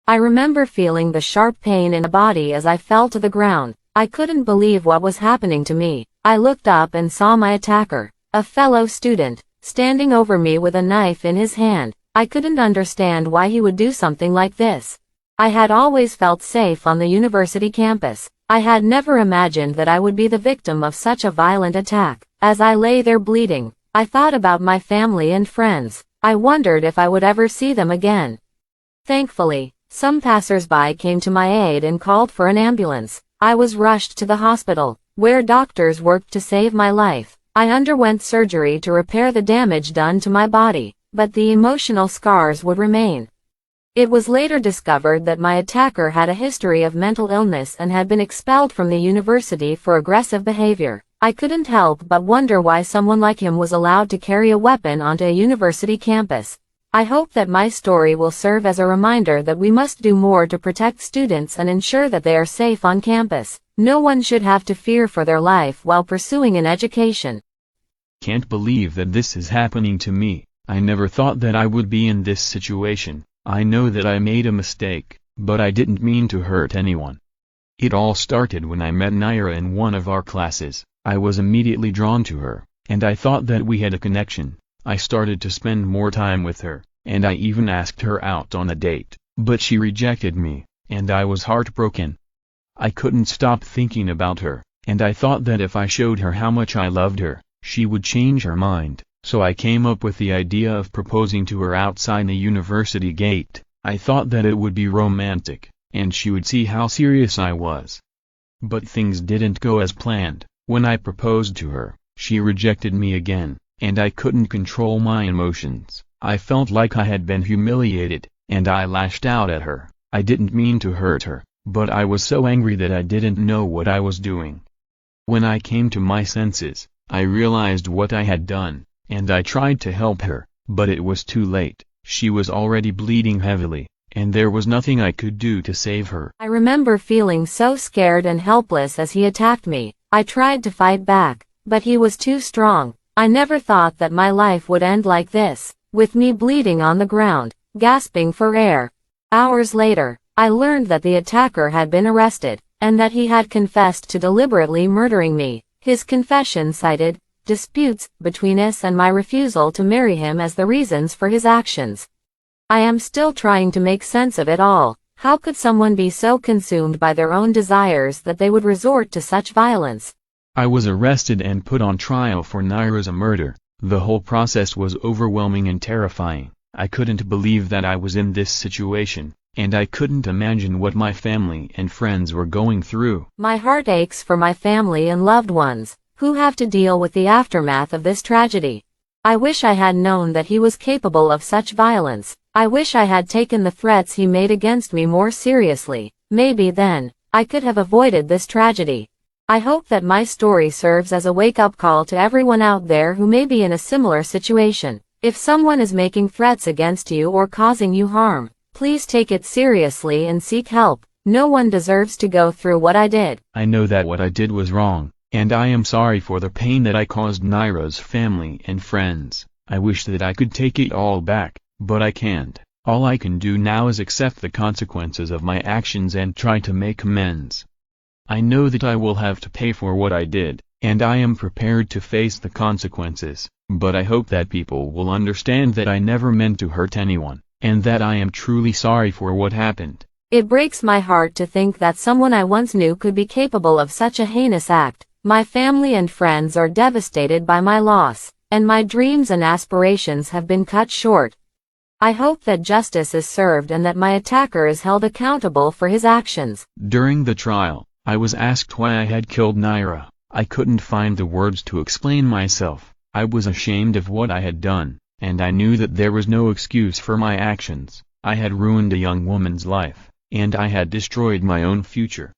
I remember feeling the sharp pain in the body as I fell to the ground. I couldn't believe what was happening to me. I looked up and saw my attacker, a fellow student, standing over me with a knife in his hand. I couldn't understand why he would do something like this. I had always felt safe on the university campus. I had never imagined that I would be the victim of such a violent attack. As I lay there bleeding, I thought about my family and friends. I wondered if I would ever see them again. Thankfully, some passers-by came to my aid and called for an ambulance. I was rushed to the hospital, where doctors worked to save my life. I underwent surgery to repair the damage done to my body, but the emotional scars would remain. It was later discovered that my attacker had a history of mental illness and had been expelled from the university for aggressive behavior. I couldn't help but wonder why someone like him was allowed to carry a weapon onto a university campus. I hope that my story will serve as a reminder that we must do more to protect students and ensure that they are safe on campus. No one should have to fear for their life while pursuing an education. Can't believe that this is happening to me. I never thought that I would be in this situation. I know that I made a mistake, but I didn't mean to hurt anyone. It all started when I met Nيرة in one of our classes. I was immediately drawn to her, and I thought that we had a connection. I started to spend more time with her, and I even asked her out on a date, but she rejected me, and I was heartbroken. I couldn't stop thinking about her, and I thought that if I showed her how much I loved her, she would change her mind. So I came up with the idea of proposing to her outside the university gate. I thought that it would be romantic, and she would see how serious I was. But things didn't go as planned. When I proposed to her, she rejected me again, and I couldn't control my emotions. I felt like I had been humiliated, and I lashed out at her. I didn't mean to hurt her, but I was so angry that I didn't know what I was doing. When I came to my senses, I realized what I had done, and I tried to help her, but it was too late. She was already bleeding heavily, and there was nothing I could do to save her. I remember feeling so scared and helpless as he attacked me. I tried to fight back, but he was too strong. I never thought that my life would end like this, with me bleeding on the ground, gasping for air. Hours later, I learned that the attacker had been arrested, and that he had confessed to deliberately murdering me. His confession cited disputes between us and my refusal to marry him as the reasons for his actions. I am still trying to make sense of it all. How could someone be so consumed by their own desires that they would resort to such violence? I was arrested and put on trial for Nيرă's murder. The whole process was overwhelming and terrifying. I couldn't believe that I was in this situation, and I couldn't imagine what my family and friends were going through. My heart aches for my family and loved ones, who have to deal with the aftermath of this tragedy. I wish I had known that he was capable of such violence. I wish I had taken the threats he made against me more seriously. Maybe then, I could have avoided this tragedy. I hope that my story serves as a wake-up call to everyone out there who may be in a similar situation. If someone is making threats against you or causing you harm, please take it seriously and seek help. No one deserves to go through what I did. I know that what I did was wrong, and I am sorry for the pain that I caused Nيرă's family and friends. I wish that I could take it all back, but I can't. All I can do now is accept the consequences of my actions and try to make amends. I know that I will have to pay for what I did, and I am prepared to face the consequences, but I hope that people will understand that I never meant to hurt anyone, and that I am truly sorry for what happened. It breaks my heart to think that someone I once knew could be capable of such a heinous act. My family and friends are devastated by my loss, and my dreams and aspirations have been cut short. I hope that justice is served and that my attacker is held accountable for his actions. During the trial, I was asked why I had killed Nيرة. I couldn't find the words to explain myself. I was ashamed of what I had done, and I knew that there was no excuse for my actions. I had ruined a young woman's life, and I had destroyed my own future.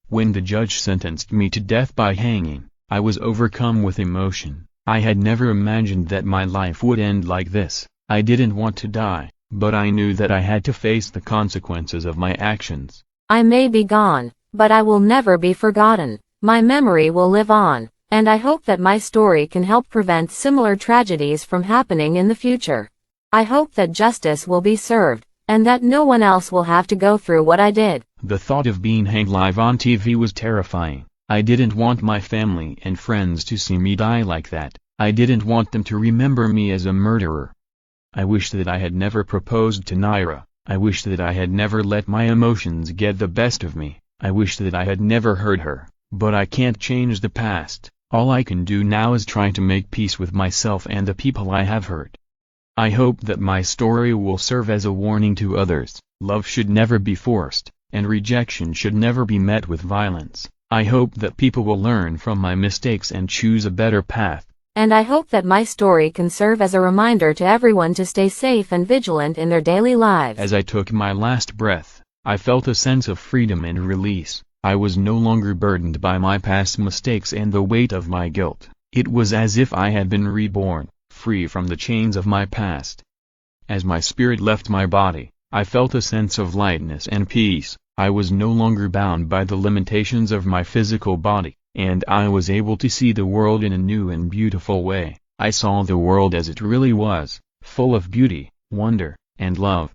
When the judge sentenced me to death by hanging, I was overcome with emotion. I had never imagined that my life would end like this. I didn't want to die, but I knew that I had to face the consequences of my actions. I may be gone, but I will never be forgotten. My memory will live on, and I hope that my story can help prevent similar tragedies from happening in the future. I hope that justice will be served, and that no one else will have to go through what I did. The thought of being hanged live on TV was terrifying. I didn't want my family and friends to see me die like that. I didn't want them to remember me as a murderer. I wish that I had never proposed to Nيرة. I wish that I had never let my emotions get the best of me. I wish that I had never hurt her. But I can't change the past. All I can do now is try to make peace with myself and the people I have hurt. I hope that my story will serve as a warning to others. Love should never be forced, and rejection should never be met with violence. I hope that people will learn from my mistakes and choose a better path. And I hope that my story can serve as a reminder to everyone to stay safe and vigilant in their daily lives. As I took my last breath, I felt a sense of freedom and release. I was no longer burdened by my past mistakes and the weight of my guilt. It was as if I had been reborn, free from the chains of my past. As my spirit left my body, I felt a sense of lightness and peace. I was no longer bound by the limitations of my physical body, and I was able to see the world in a new and beautiful way. I saw the world as it really was, full of beauty, wonder, and love.